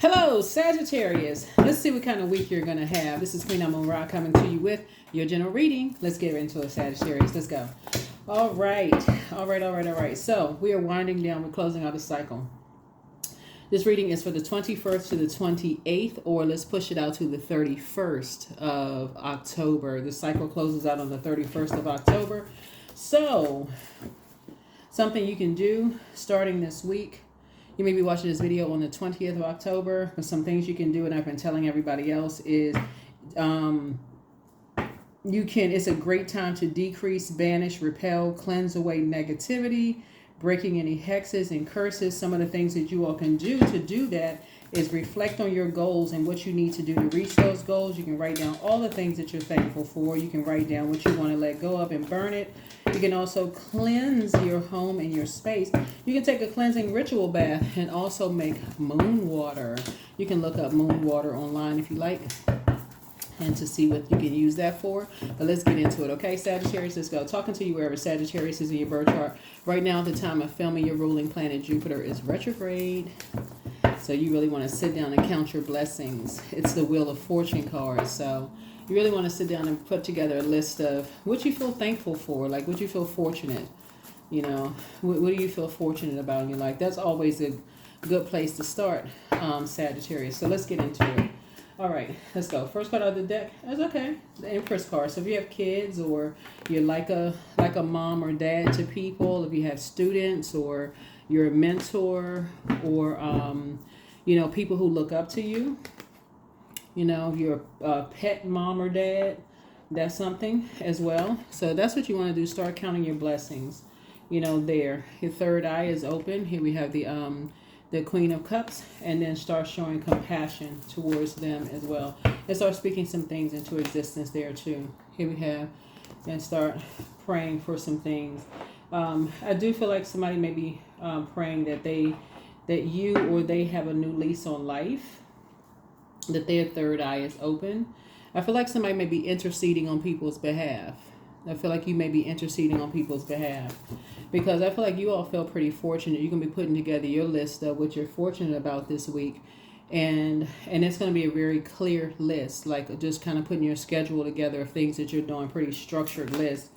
Hello, Sagittarius. Let's see what kind of week you're going to have. This is Queen Amun Ra coming to you with your general reading. Let's get into it, Sagittarius. Let's go. All right. So we are winding down. We're closing out a cycle. This reading is for the 21st to the 28th, or let's push it out to the 31st of October. The cycle closes out on the 31st of October. So something you can do starting this week. You may be watching this video on the 20th of October, but some things you can do, and I've been telling everybody else, is it's a great time to decrease, banish, repel, cleanse away negativity, breaking any hexes and curses. Some of the things that you all can do to do that is reflect on your goals and what you need to do to reach those goals. You can write down all the things that you're thankful for. You can write down what you want to let go of and burn it. You can also cleanse your home and your space. You can take a cleansing ritual bath and also make moon water. You can look up moon water online if you like and to see what you can use that for. But let's get into it, okay, Sagittarius? Let's go. Talking to you wherever Sagittarius is in your birth chart. Right now, at the time of filming, your ruling planet Jupiter is retrograde. So you really want to sit down and count your blessings. It's the Wheel of Fortune card. So you really want to sit down and put together a list of what you feel thankful for, like what you feel fortunate. You know, what do you feel fortunate about in your life? That's always a good place to start, Sagittarius. So let's get into it. All right, let's go. First card out of the deck. That's okay. The Empress card. So if you have kids, or you're like a mom or dad to people, if you have students, or you're a mentor, or people who look up to you. You know, if you're a pet mom or dad, that's something as well. So that's what you want to do. Start counting your blessings. You know, there. Your third eye is open. Here we have the Queen of Cups, and then start showing compassion towards them as well. And start speaking some things into existence there too. Here we have, and start praying for some things. I do feel like somebody may be praying that you or they have a new lease on life, that their third eye is open. I feel like somebody may be interceding on people's behalf. I feel like you may be interceding on people's behalf, because I feel like you all feel pretty fortunate. You're going to be putting together your list of what you're fortunate about this week. And it's going to be a very clear list, like just kind of putting your schedule together of things that you're doing, pretty structured list.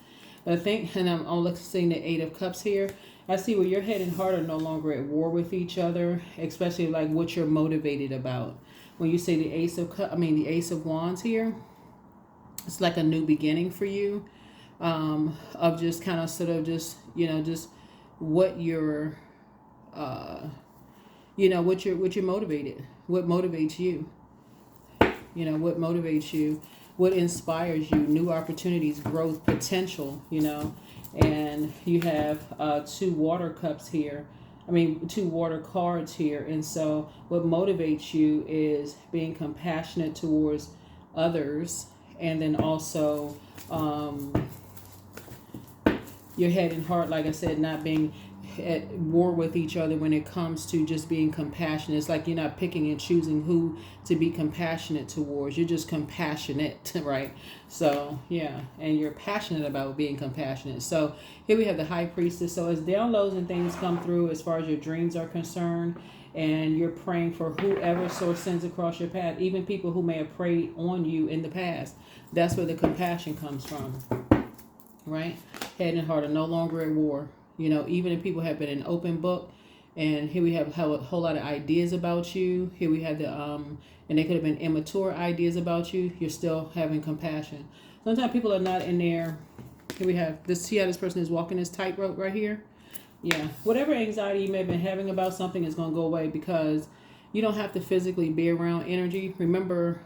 But I think, and I'm seeing the Eight of Cups here, I see where your head and heart are no longer at war with each other, especially like what you're motivated about. When you say the Ace of Wands here, it's like a new beginning for you, of just kind of sort of just what you're, what you're motivated, what motivates you, what motivates you, what inspires you, new opportunities, growth, potential, and you have two water cups here. Two water cards here. And so what motivates you is being compassionate towards others, and then also your head and heart, like I said, not being at war with each other when it comes to just being compassionate. It's like you're not picking and choosing who to be compassionate towards. You're just compassionate, right? So yeah, and you're passionate about being compassionate. So here we have the High Priestess. So as downloads and things come through as far as your dreams are concerned, and you're praying for whoever source sends across your path, even people who may have preyed on you in the past. That's where the compassion comes from, right? Head and heart are no longer at war. Even if people have been an open book, and here we have a whole lot of ideas about you. Here we have and they could have been immature ideas about you. You're still having compassion. Sometimes people are not in there. Here we have this. See how this person is walking this tightrope right here? Yeah. Whatever anxiety you may have been having about something is going to go away, because you don't have to physically be around energy. Remember,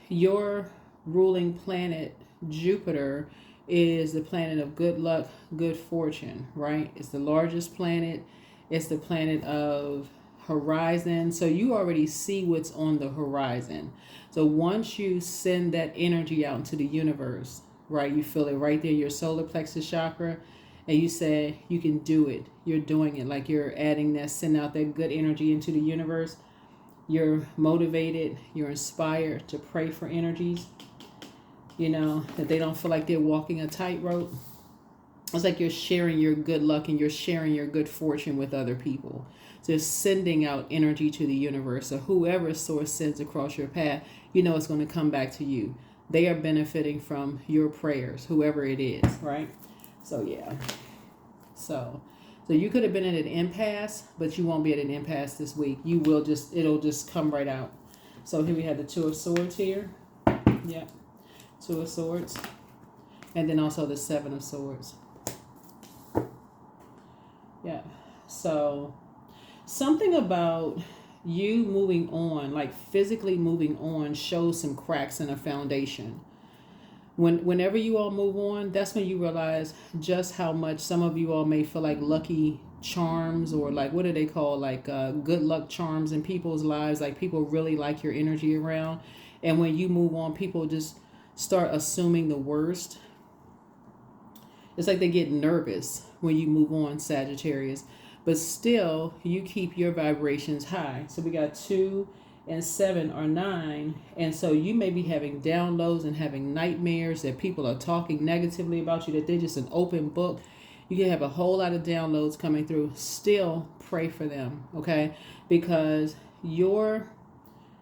your ruling planet, Jupiter, is the planet of good luck, good fortune, right? It's the largest planet. It's the planet of horizon. So you already see what's on the horizon. So once you send that energy out into the universe, right, you feel it right there, your solar plexus chakra, and you say you can do it. You're doing it, like you're adding that, send out that good energy into the universe. You're motivated, you're inspired to pray for energies, that they don't feel like they're walking a tightrope. It's like you're sharing your good luck and you're sharing your good fortune with other people. Just sending out energy to the universe. So whoever source sends across your path, you know it's going to come back to you. They are benefiting from your prayers, whoever it is, right? So yeah. So you could have been at an impasse, but you won't be at an impasse this week. You will just, it'll just come right out. So here we have the Two of Swords here. Yeah. Two of Swords. And then also the Seven of Swords. Yeah. So something about you moving on, like physically moving on, shows some cracks in a foundation. Whenever you all move on, that's when you realize just how much some of you all may feel like lucky charms, or like, what do they call, like good luck charms in people's lives. Like people really like your energy around. And when you move on, people just start assuming the worst. It's like they get nervous when you move on, Sagittarius. But still, you keep your vibrations high. So we got 2 and 7 are 9. And so you may be having downloads and having nightmares that people are talking negatively about you, that they're just an open book. You can have a whole lot of downloads coming through. Still pray for them, okay? Because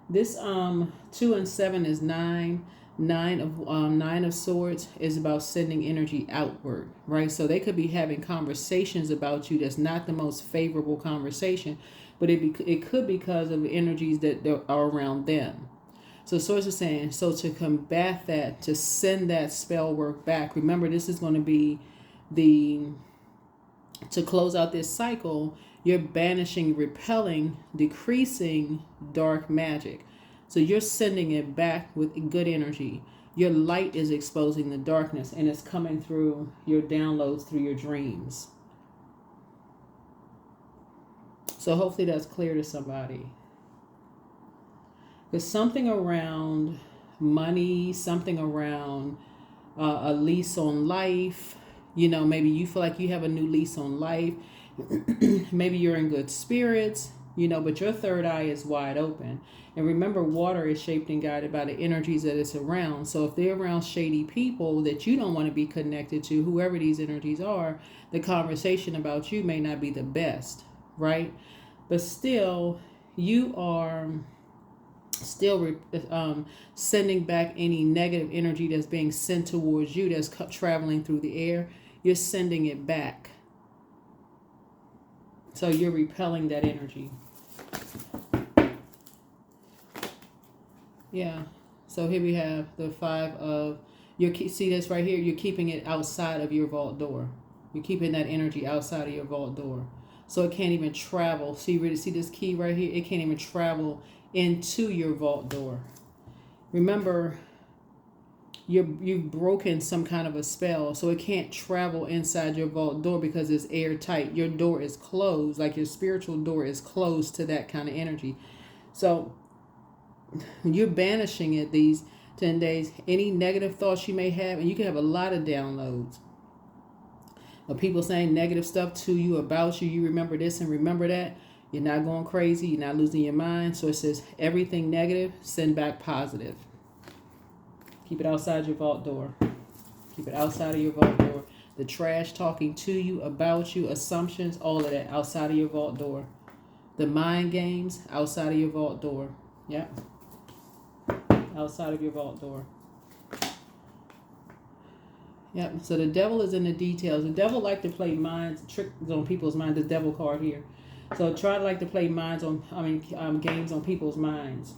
this 2 and 7 is 9. Nine of Swords is about sending energy outward, right? So they could be having conversations about you that's not the most favorable conversation, but it could be because of the energies that are around them. So Swords is saying, so to combat that, to send that spell work back, remember this is going to be to close out this cycle, you're banishing, repelling, decreasing dark magic. So you're sending it back with good energy. Your light is exposing the darkness, and it's coming through your downloads, through your dreams. So hopefully that's clear to somebody. There's something around money, something around a lease on life. You know, maybe you feel like you have a new lease on life. Maybe you're in good spirits, you know, but your third eye is wide open. And remember, water is shaped and guided by the energies that it's around. So if they're around shady people that you don't want to be connected to, whoever these energies are, the conversation about you may not be the best, right? But still, you are still sending back any negative energy that's being sent towards you, that's traveling through the air. You're sending it back. So you're repelling that energy. Yeah. So here we have the 5 of, see this right here? You're keeping it outside of your vault door. You're keeping that energy outside of your vault door. So it can't even travel. So you really see this key right here? It can't even travel into your vault door. Remember, you've broken some kind of a spell, so it can't travel inside your vault door because it's airtight. Your door is closed, like your spiritual door is closed to that kind of energy. So you're banishing it these 10 days. Any negative thoughts you may have, and you can have a lot of downloads of people saying negative stuff to you, about you. You remember this and remember that. You're not going crazy. You're not losing your mind. So it says everything negative, send back positive. Keep it outside your vault door. Keep it outside of your vault door. The trash talking to you, about you, assumptions, all of that outside of your vault door. The mind games, outside of your vault door. Yep. Outside of your vault door. Yep. So the devil is in the details. The devil like to play minds, tricks on people's minds. The devil card here. So try to like to play games on people's minds.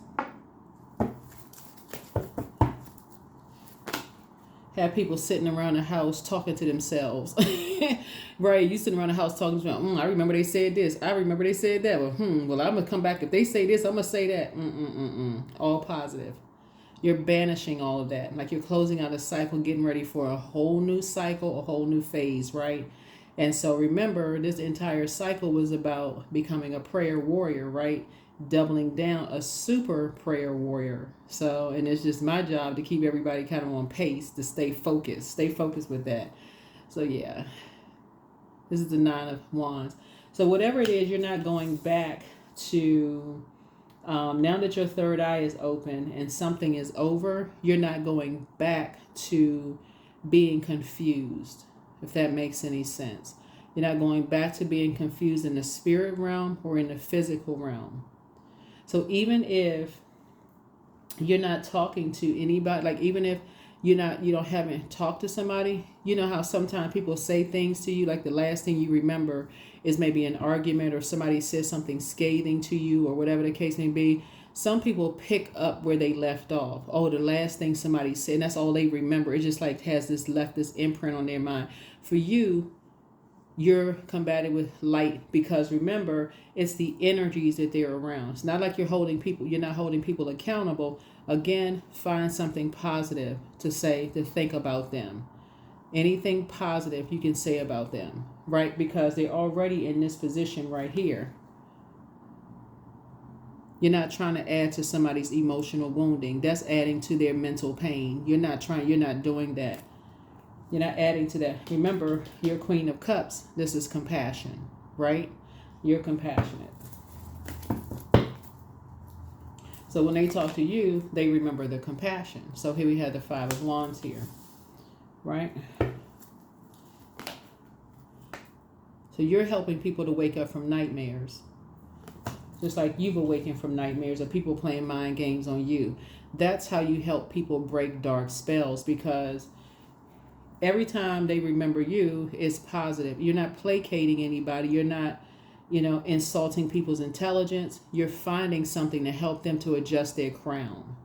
Have people sitting around the house talking to themselves. Right, you sitting around the house talking to them. I remember they said this. I remember they said that. Well, I'm going to come back. If they say this, I'm going to say that. All positive. You're banishing all of that. Like you're closing out a cycle, getting ready for a whole new cycle, a whole new phase, right? And so remember, this entire cycle was about becoming a prayer warrior, right? Doubling down, a super prayer warrior. So, and it's just my job to keep everybody kind of on pace, to stay focused with that. So yeah, this is the 9 of Wands. So whatever it is, you're not going back to, now that your third eye is open and something is over, you're not going back to being confused. if that makes any sense. You're not going back to being confused in the spirit realm or in the physical realm. So even if you're not talking to anybody, like even if you haven't talked to somebody, you know how sometimes people say things to you, like the last thing you remember is maybe an argument or somebody says something scathing to you or whatever the case may be. Some people pick up where they left off. Oh, the last thing somebody said, and that's all they remember. It just like has this left this imprint on their mind. For you, you're combated with light, because remember, it's the energies that they're around. It's not like you're not holding people accountable. Again, find something positive to say, to think about them. Anything positive you can say about them, right? Because they're already in this position right here. You're not trying to add to somebody's emotional wounding. That's adding to their mental pain. You're not doing that. You're not adding to that. Remember, you're Queen of Cups. This is compassion, right? You're compassionate. So when they talk to you, they remember the compassion. So here we have the Five of Wands here, right? So you're helping people to wake up from nightmares. Just like you've awakened from nightmares of people playing mind games on you. That's how you help people break dark spells, because every time they remember you, it's positive. You're not placating anybody. You're not, insulting people's intelligence. You're finding something to help them to adjust their crown.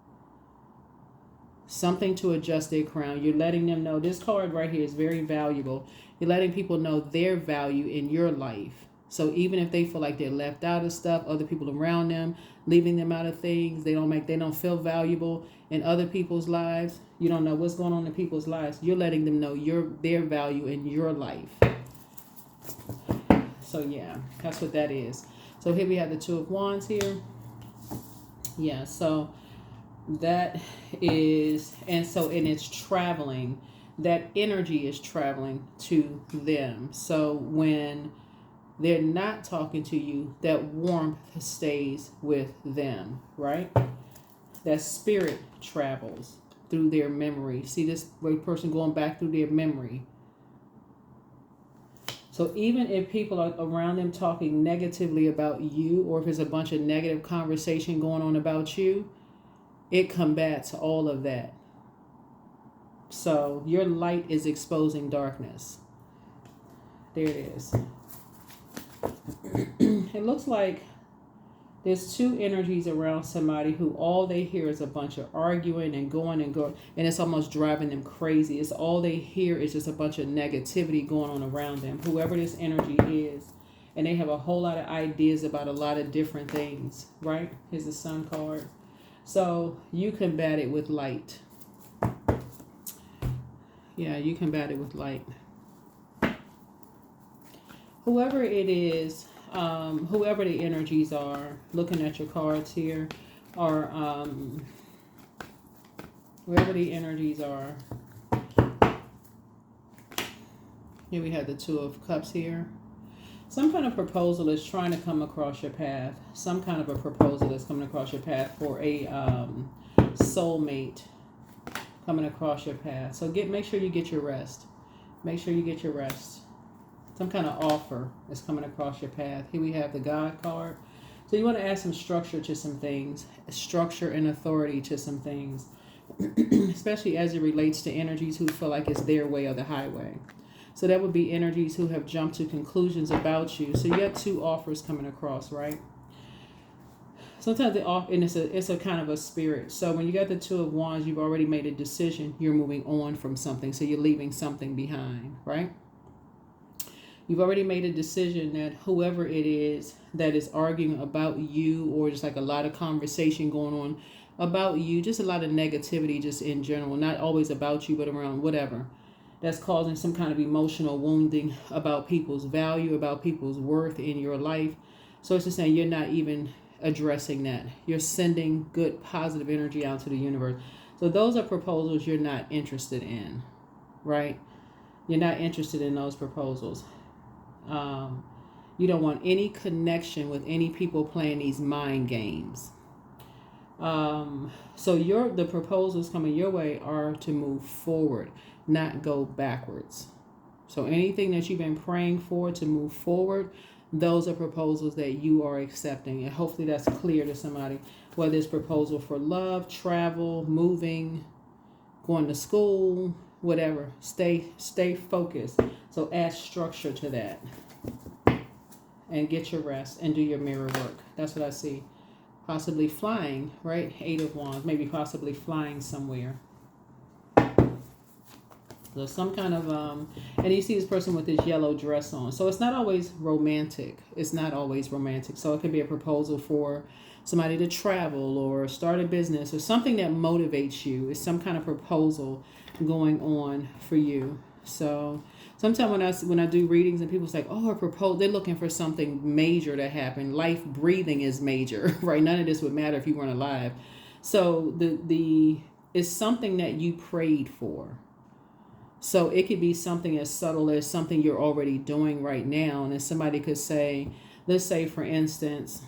Something to adjust their crown. You're letting them know this card right here is very valuable. You're letting people know their value in your life. So even if they feel like they're left out of stuff, other people around them, leaving them out of things, they don't feel valuable in other people's lives. You don't know what's going on in people's lives. You're letting them know their value in your life. So yeah, that's what that is. So here we have the Two of Wands here. Yeah, so that is, and it's traveling. That energy is traveling to them. So when they're not talking to you, that warmth stays with them, right? That spirit travels through their memory. See this person going back through their memory. So even if people are around them talking negatively about you, or if there's a bunch of negative conversation going on about you, it combats all of that. So your light is exposing darkness. There it is. It looks like there's two energies around somebody who all they hear is a bunch of arguing and going, and it's almost driving them crazy. It's all they hear is just a bunch of negativity going on around them, whoever this energy is. And they have a whole lot of ideas about a lot of different things, right? Here's the Sun card. So you combat it with light. Yeah, you combat it with light. Whoever it is, whoever the energies are, looking at your cards here, or whoever the energies are. Here we have the Two of Cups here. Some kind of proposal is trying to come across your path. Some kind of a proposal is coming across your path for a soulmate coming across your path. So make sure you get your rest. Make sure you get your rest. Some kind of offer is coming across your path. Here we have the God card. So you want to add some structure to some things, structure and authority to some things, especially as it relates to energies who feel like it's their way or the highway. So that would be energies who have jumped to conclusions about you. So you have two offers coming across, right? Sometimes and it's a kind of a spirit. So when you got the Two of Wands, you've already made a decision. You're moving on from something. So you're leaving something behind, right? You've already made a decision that whoever it is that is arguing about you, or just like a lot of conversation going on about you, just a lot of negativity just in general, not always about you, but around whatever, that's causing some kind of emotional wounding about people's value, about people's worth in your life. So it's just saying you're not even addressing that. You're sending good, positive energy out to the universe. So those are proposals you're not interested in, right? You're not interested in those proposals. You don't want any connection with any people playing these mind games. So the proposals coming your way are to move forward, not go backwards. So anything that you've been praying for to move forward, those are proposals that you are accepting. And hopefully that's clear to somebody. Whether it's proposal for love, travel, moving, going to school, whatever. Stay focused. So add structure to that. And get your rest and do your mirror work. That's what I see. Possibly flying, right? 8 of Wands. Maybe possibly flying somewhere. So some kind of, and you see this person with this yellow dress on. So it's not always romantic. It's not always romantic. So it could be a proposal for somebody to travel or start a business or something that motivates you. It's some kind of proposal going on for you. So sometimes when I do readings and people's like, oh, a proposal, they're looking for something major to happen. Life breathing is major, right? None of this would matter if you weren't alive. So it's something that you prayed for. So it could be something as subtle as something you're already doing right now. And then somebody could say, let's say, for instance,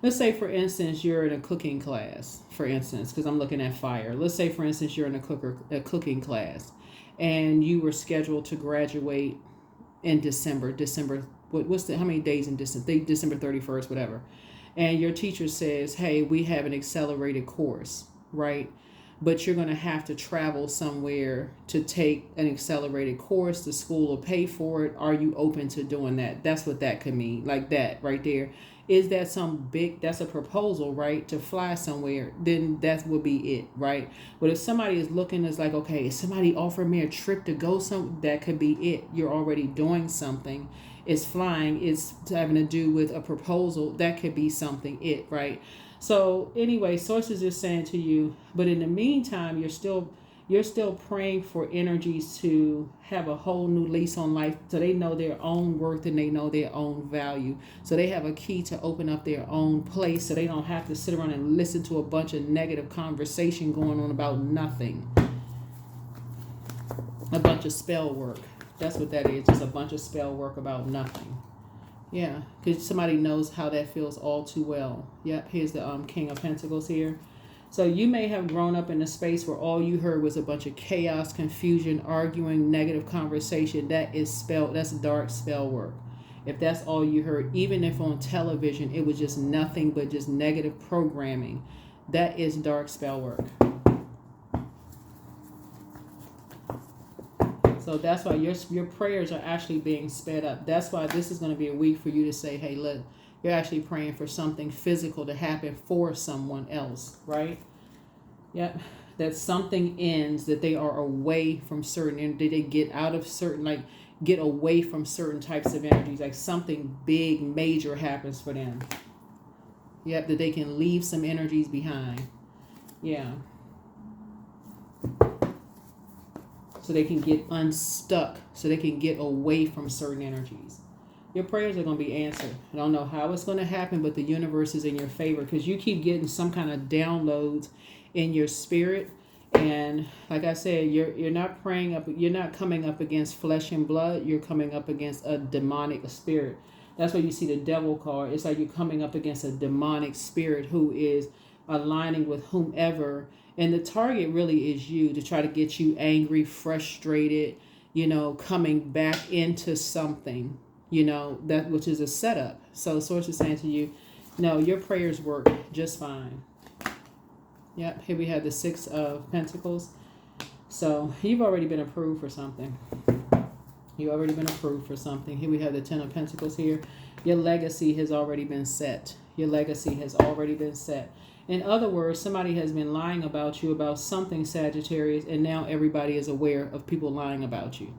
let's say, for instance, you're in a cooking class, for instance, because I'm looking at fire. Let's say, for instance, you're in a cooking class and you were scheduled to graduate in December, how many days in December? December 31st, whatever. And your teacher says, hey, we have an accelerated course, right? But you're going to have to travel somewhere to take an accelerated course. The school will pay for it. Are you open to doing that? That's what that could mean. Like that right there. Is that that's a proposal, right? To fly somewhere, then that would be it, right? But if somebody is looking, it's like, okay, if somebody offered me a trip to go that could be it. You're already doing something. It's flying. It's having to do with a proposal. That could be something, right? So anyway, sources are saying to you, but in the meantime, you're still praying for energies to have a whole new lease on life, so they know their own worth and they know their own value. So they have a key to open up their own place, so they don't have to sit around and listen to a bunch of negative conversation going on about nothing. A bunch of spell work. That's what that is. Just a bunch of spell work about nothing. Yeah, because somebody knows how that feels all too well. Yep, here's the King of Pentacles here. So you may have grown up in a space where all you heard was a bunch of chaos, confusion, arguing, negative conversation. That's dark spell work. If that's all you heard, even if on television it was just nothing but just negative programming, that is dark spell work. So that's why your prayers are actually being sped up. That's why this is going to be a week for you to say, hey, look, you're actually praying for something physical to happen for someone else, right? Yep. That something ends, that they are away from certain, and they get out of certain, get away from certain types of energies, like something big, major happens for them. Yep, that they can leave some energies behind. Yeah. So they can get unstuck, so they can get away from certain energies. Your prayers are going to be answered. I don't know how it's going to happen, but the universe is in your favor because you keep getting some kind of downloads in your spirit. And like I said, you're not you're not coming up against flesh and blood. You're coming up against a demonic spirit. That's why you see the devil card. It's like you're coming up against a demonic spirit who is aligning with whomever. And the target really is you, to try to get you angry, frustrated, coming back into something, that which is a setup. So the source is saying to you, no, your prayers work just fine. Yep, here we have the 6 of Pentacles. So you've already been approved for something. You've already been approved for something. Here we have the 10 of Pentacles here. Your legacy has already been set. Your legacy has already been set. In other words, somebody has been lying about you about something, Sagittarius, and now everybody is aware of people lying about you.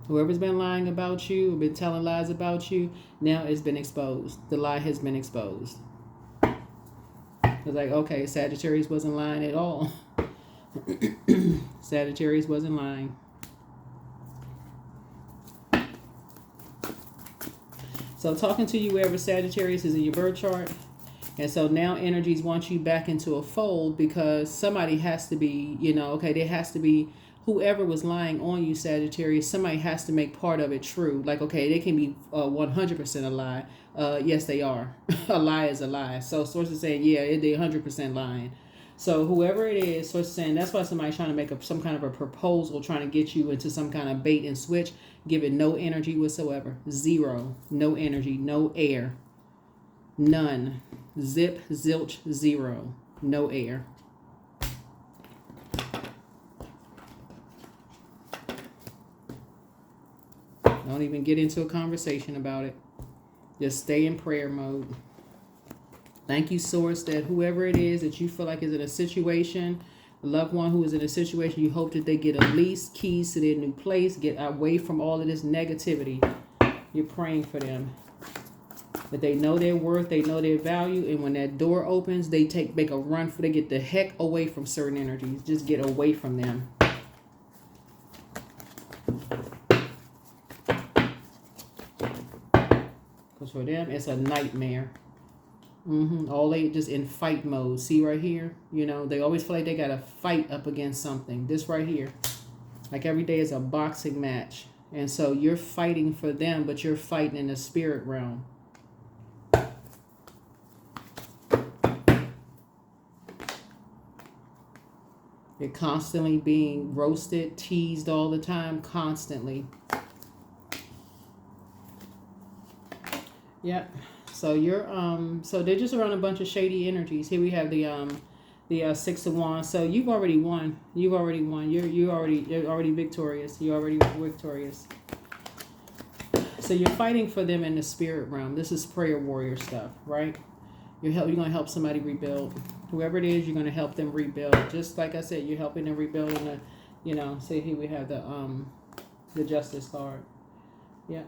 Whoever's been lying about you, been telling lies about you, now it's been exposed. The lie has been exposed. It's like, okay, Sagittarius wasn't lying at all. Sagittarius wasn't lying. So talking to you wherever Sagittarius is in your birth chart. And so now energies want you back into a fold because somebody has to be, there has to be whoever was lying on you, Sagittarius, somebody has to make part of it true. Like, okay, they can be 100% a lie. Yes, they are. A lie is a lie. So source is saying, yeah, they're 100% lying. So whoever it is, source is saying, that's why somebody's trying to make up some kind of a proposal, trying to get you into some kind of bait and switch. Give it no energy whatsoever. Zero. No energy. No air. None. Zip, zilch, zero. No air. Don't even get into a conversation about it. Just stay in prayer mode. Thank you, Source, that whoever it is that you feel like is in a situation, a loved one who is in a situation, you hope that they get at least keys to their new place, get away from all of this negativity. You're praying for them. That they know their worth, they know their value, and when that door opens, they make a run for, they get the heck away from certain energies. Just get away from them. Because for them, it's a nightmare. All they just in fight mode. See right here? You know, they always feel like they got to fight up against something. This right here. Like every day is a boxing match. And so you're fighting for them, but you're fighting in the spirit realm. You're constantly being roasted, teased all the time, constantly. Yep. So you're so they're just around a bunch of shady energies. Here we have the Six of Wands. So you've already won. You've already won. You're already victorious. You're already victorious. So you're fighting for them in the spirit realm. This is prayer warrior stuff, right? You're going to help somebody rebuild. Whoever it is, you're going to help them rebuild. Just like I said, you're helping them rebuild. In the, you know, say here we have the Justice card. Yeah.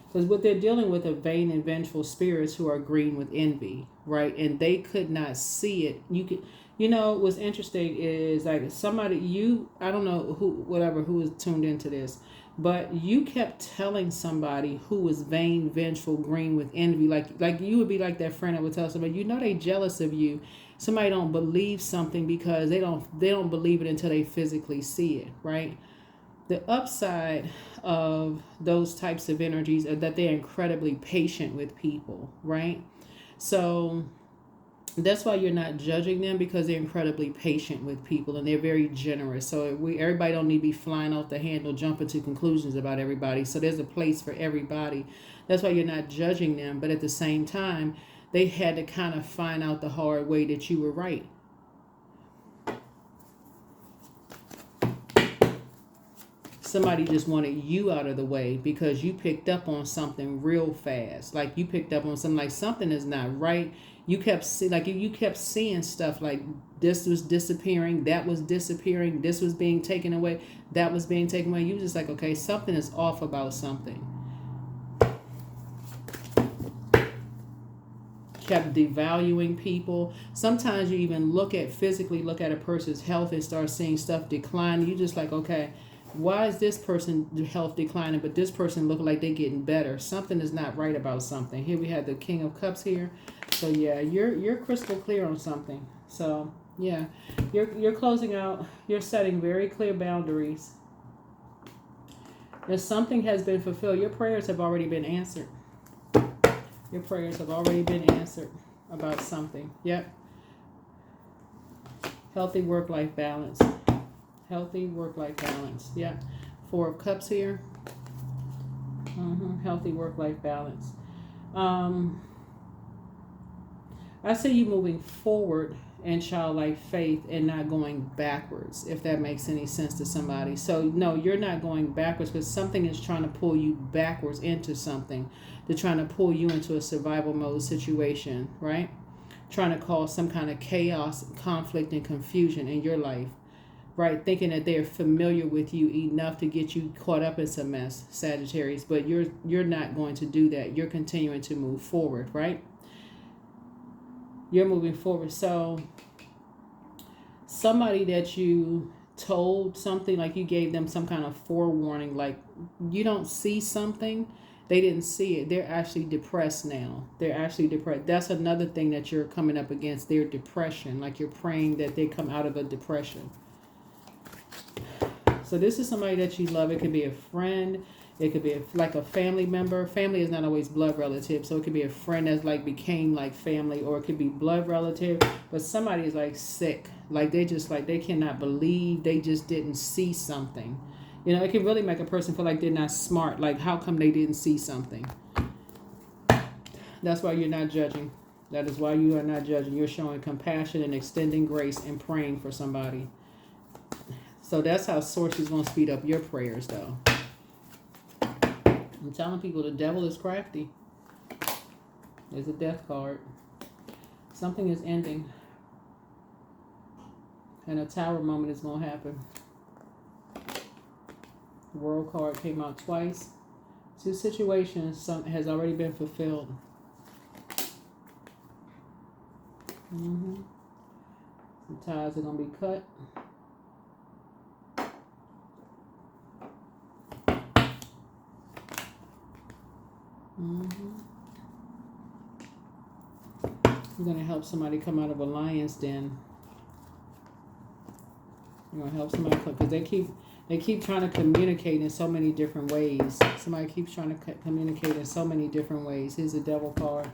Because what they're dealing with are vain and vengeful spirits who are green with envy, right? And they could not see it. You know, what's interesting is like somebody, I don't know who is tuned into this, but you kept telling somebody who was vain, vengeful, green with envy, like you would be like that friend that would tell somebody, you know, they jealous of you. Somebody don't believe something because they don't believe it until they physically see it, right? The upside of those types of energies are that they're incredibly patient with people, right? So that's why you're not judging them, because they're incredibly patient with people and they're very generous. So everybody don't need to be flying off the handle, jumping to conclusions about everybody. So there's a place for everybody. That's why you're not judging them. But at the same time, they had to kind of find out the hard way that you were right. Somebody just wanted you out of the way because you picked up on something real fast. Like you picked up on something, like something is not right. You kept seeing stuff like this was disappearing, that was disappearing, this was being taken away, that was being taken away. You were just like, okay, something is off about something. Kept devaluing people. Sometimes you even physically look at a person's health and start seeing stuff decline. You just like, okay, why is this person's health declining, but this person looking like they're getting better? Something is not right about something. Here we have the King of Cups here. So yeah, you're crystal clear on something. So yeah, you're closing out. You're setting very clear boundaries. If something has been fulfilled, your prayers have already been answered. Your prayers have already been answered about something. Yep. Healthy work-life balance. Healthy work-life balance. Yeah. Four of Cups here. Healthy work-life balance. I see you moving forward in childlike faith and not going backwards, if that makes any sense to somebody. So no, you're not going backwards because something is trying to pull you backwards into something. They're trying to pull you into a survival mode situation, right? Trying to cause some kind of chaos, conflict, and confusion in your life. Right, thinking that they're familiar with you enough to get you caught up in some mess, Sagittarius, but you're not going to do that. You're continuing to move forward, right? You're moving forward. So somebody that you told something, like you gave them some kind of forewarning, like you don't see something, they didn't see it. They're actually depressed now. They're actually depressed. That's another thing that you're coming up against, their depression. Like you're praying that they come out of a depression. So this is somebody that you love. It could be a friend. It could be like a family member. Family is not always blood relative. So it could be a friend that's like became like family, or it could be blood relative. But somebody is like sick. Like they just like they cannot believe they just didn't see something. You know, it can really make a person feel like they're not smart. Like how come they didn't see something? That's why you're not judging. That is why you are not judging. You're showing compassion and extending grace and praying for somebody. So that's how Source is going to speed up your prayers, though. I'm telling people the devil is crafty. There's a death card. Something is ending. And a tower moment is going to happen. The World card came out twice. 2 situations, some has already been fulfilled. Some ties are going to be cut. You're going to help somebody come out of a lion's den. You're going to help somebody come, because they keep trying to communicate in so many different ways. Somebody keeps trying to communicate in so many different ways. Here's the devil card.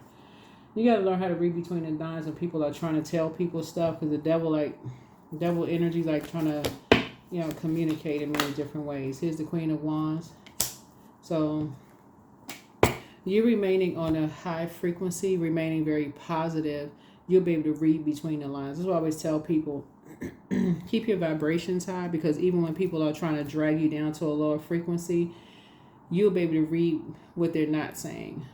You got to learn how to read between the lines when people are trying to tell people stuff, because the devil energy like trying to, you know, communicate in many different ways. Here's the Queen of Wands. So you're remaining on a high frequency, remaining very positive. You'll be able to read between the lines. That's why I always tell people, keep your vibrations high, because even when people are trying to drag you down to a lower frequency, you'll be able to read what they're not saying,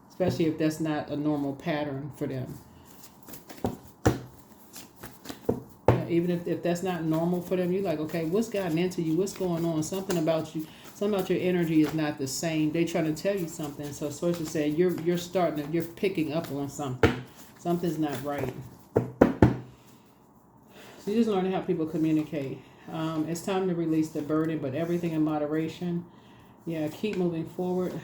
especially if that's not a normal pattern for them. Even if that's not normal for them, you're like, okay, what's gotten into you? What's going on? Something about you, something about your energy is not the same. They're trying to tell you something. So Source is saying you're picking up on something. Something's not right. So you're just learning how people communicate. It's time to release the burden, but everything in moderation. Yeah, keep moving forward.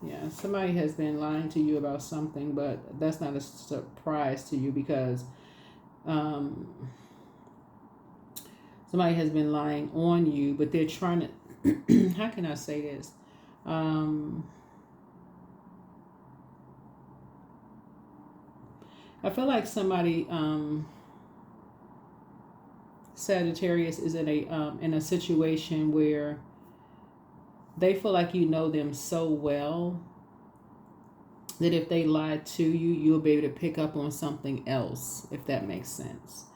Yeah, somebody has been lying to you about something, but that's not a surprise to you, because somebody has been lying on you, but they're trying to, how can I say this? I feel like somebody, Sagittarius, is in a situation where they feel like you know them so well that if they lie to you, you'll be able to pick up on something else, if that makes sense.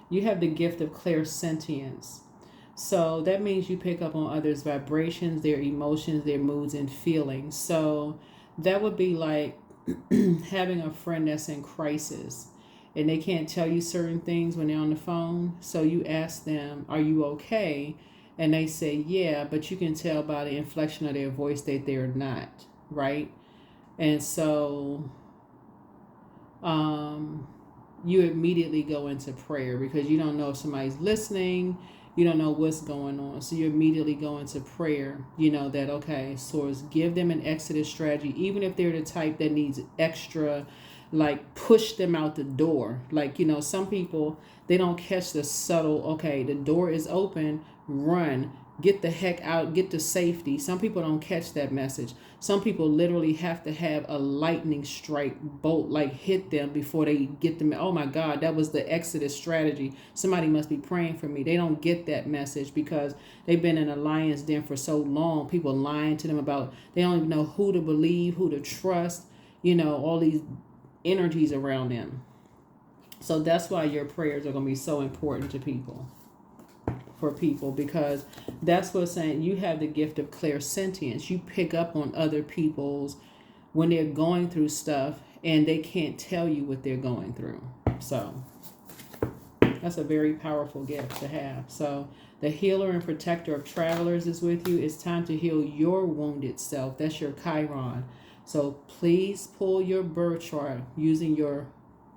You have the gift of clairsentience. So that means you pick up on others' vibrations, their emotions, their moods and feelings. So that would be like having a friend that's in crisis and they can't tell you certain things when they're on the phone. So you ask them, are you okay? And they say, yeah, but you can tell by the inflection of their voice that they're not, right? And so you immediately go into prayer, because you don't know if somebody's listening. You don't know what's going on. So you immediately go into prayer. You know that, okay, Source, give them an exodus strategy, even if they're the type that needs extra, like push them out the door. Like, you know, some people, they don't catch the subtle, okay, the door is open, run, get the heck out, get to safety. Some people don't catch that message. Some people literally have to have a lightning strike bolt, like hit them before they get them. Oh my God, that was the exodus strategy. Somebody must be praying for me. They don't get that message because they've been in a lion's den for so long. People lying to them about, they don't even know who to believe, who to trust, you know, all these energies around them. So that's why your prayers are going to be so important to people. For people, because that's what's saying you have the gift of clairsentience. You pick up on other people's when they're going through stuff and they can't tell you what they're going through. So that's a very powerful gift to have. So the healer and protector of travelers is with you. It's time to heal your wounded self. That's your Chiron. So please pull your birth chart using your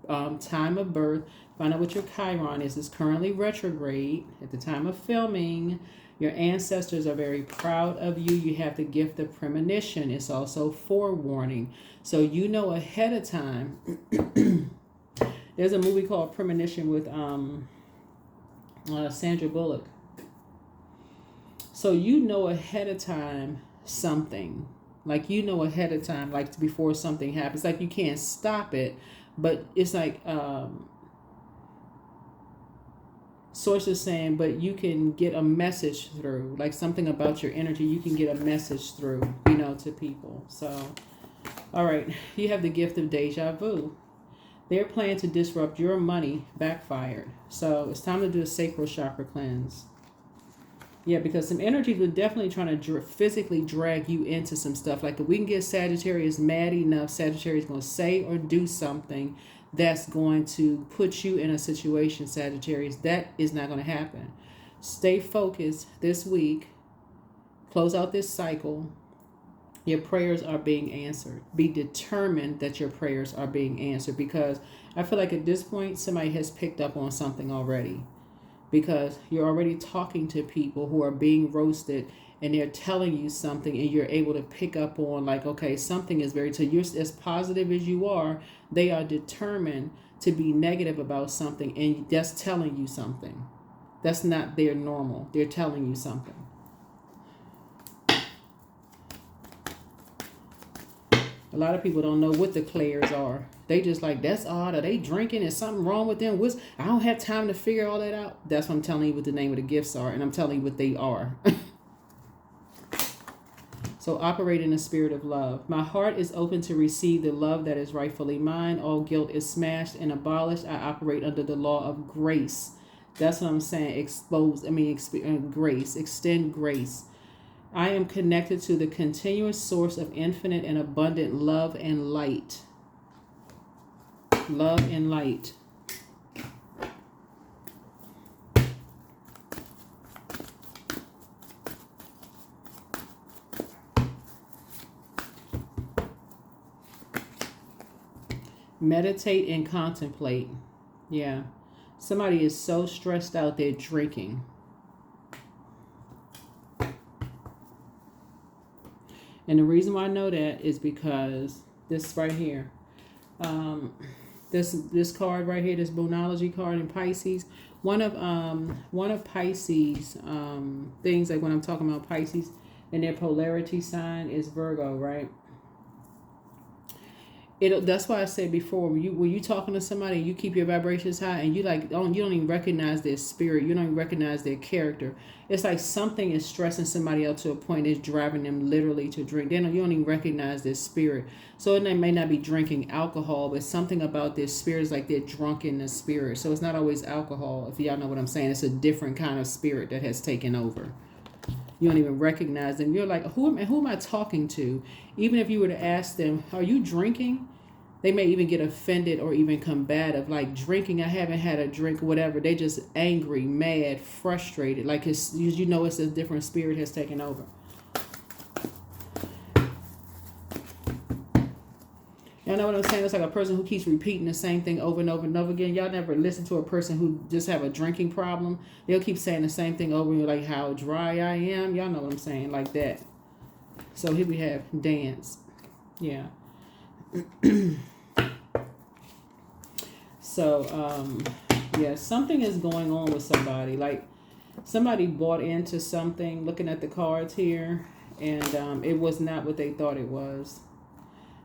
time of birth. Find out what your Chiron is. It's currently retrograde at the time of filming. Your ancestors are very proud of you. You have the gift of premonition. It's also forewarning. So you know ahead of time. There's a movie called Premonition with Sandra Bullock. So you know ahead of time something. Like you know ahead of time, like before something happens. Like you can't stop it, but it's like source is saying, but you can get a message through, like something about your energy. You can get a message through, to people. So, all right, you have the gift of deja vu. Their plan to disrupt your money backfired. So it's time to do a sacral chakra cleanse. Yeah, because some energies were definitely trying to physically drag you into some stuff. Like if we can get Sagittarius mad enough, Sagittarius is going to say or do something that's going to put you in a situation, Sagittarius. That is not going to happen. Stay focused this week. Close out this cycle. Your prayers are being answered. Be determined that your prayers are being answered, because I feel like at this point somebody has picked up on something already, because you're already talking to people who are being roasted and they're telling you something and you're able to pick up on, like, okay, something is very, so you're as positive as you are, they are determined to be negative about something, and that's telling you something. That's not their normal. They're telling you something. A lot of people don't know what the clairs are. They just like, that's odd. Are they drinking? Is something wrong with them? I don't have time to figure all that out. That's what I'm telling you what the name of the gifts are. And I'm telling you what they are. So operate in the spirit of love. My heart is open to receive the love that is rightfully mine. All guilt is smashed and abolished. I operate under the law of grace. That's what I'm saying. Grace. Extend grace. I am connected to the continuous source of infinite and abundant love and light. Love and light. Meditate and contemplate. Yeah. Somebody is so stressed out they're drinking. And the reason why I know that is because this right here, this card right here, this Boonology card in Pisces, one of Pisces things, like when I'm talking about Pisces and their polarity sign is Virgo, right? That's why I said before, when you talking to somebody and you keep your vibrations high and you don't even recognize their spirit, you don't even recognize their character. It's like something is stressing somebody out to a point that's driving them literally to drink. You don't even recognize their spirit. So they may not be drinking alcohol, but something about their spirit is like they're drunk in the spirit. So it's not always alcohol, if y'all know what I'm saying. It's a different kind of spirit that has taken over. You don't even recognize them. You're like, who am I talking to? Even if you were to ask them, are you drinking? They may even get offended or even combative. Like, drinking, I haven't had a drink, whatever. They just angry, mad, frustrated. Like, it's a different spirit has taken over. Y'all know what I'm saying? It's like a person who keeps repeating the same thing over and over and over again. Y'all never listen to a person who just have a drinking problem. They'll keep saying the same thing over and you're like, how dry I am. Y'all know what I'm saying, like that. So here we have dance. Yeah. So, something is going on with somebody. Like, somebody bought into something, looking at the cards here, and it was not what they thought it was.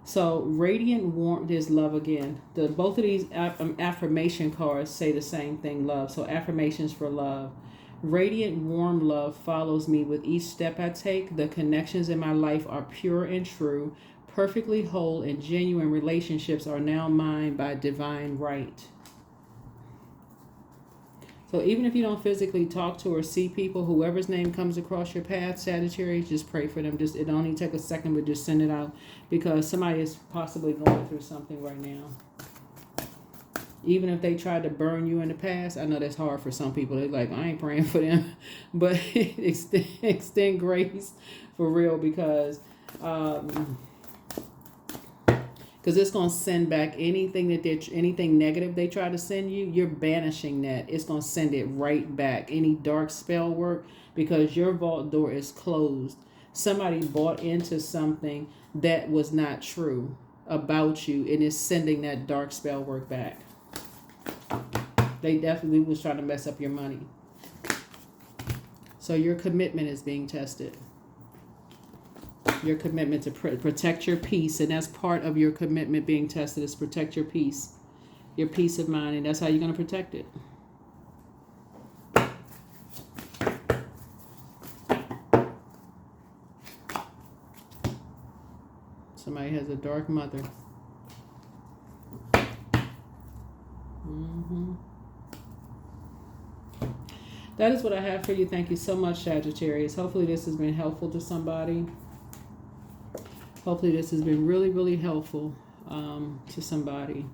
So radiant warmth is love again. Both of these affirmation cards say the same thing, love. So affirmations for love. Radiant warm love follows me with each step I take. The connections in my life are pure and true. Perfectly whole and genuine relationships are now mine by divine right. So even if you don't physically talk to or see people, whoever's name comes across your path, Sagittarius, just pray for them. It don't even take a second, but just send it out, because somebody is possibly going through something right now. Even if they tried to burn you in the past, I know that's hard for some people. They're like, I ain't praying for them. But extend grace for real, because it's going to send back anything negative they try to send you. You're banishing that. It's going to send it right back. Any dark spell work, because your vault door is closed. Somebody bought into something that was not true about you, and is sending that dark spell work back. They definitely was trying to mess up your money. So your commitment is being tested. Your commitment to protect your peace. And that's part of your commitment being tested, is protect your peace. Your peace of mind. And that's how you're going to protect it. Somebody has a dark mother. That is what I have for you. Thank you so much, Sagittarius. Hopefully this has been helpful to somebody. Hopefully this has been really, really helpful to somebody.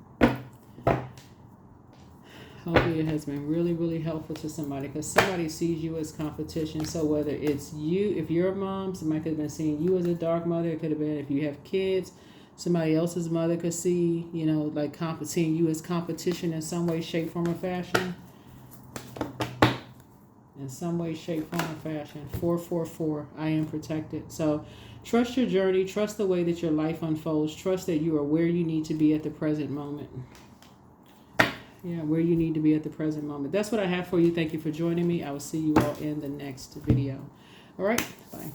Hopefully it has been really, really helpful to somebody, because somebody sees you as competition. So whether it's you, if you're a mom, somebody could have been seeing you as a dark mother. It could have been if you have kids, somebody else's mother could see, you know, like seeing you as competition in some way, shape, form, or fashion. In some way, shape, form, or fashion. 444, I am protected. So trust your journey. Trust the way that your life unfolds. Trust that you are where you need to be at the present moment. Yeah, where you need to be at the present moment. That's what I have for you. Thank you for joining me. I will see you all in the next video. All right, bye.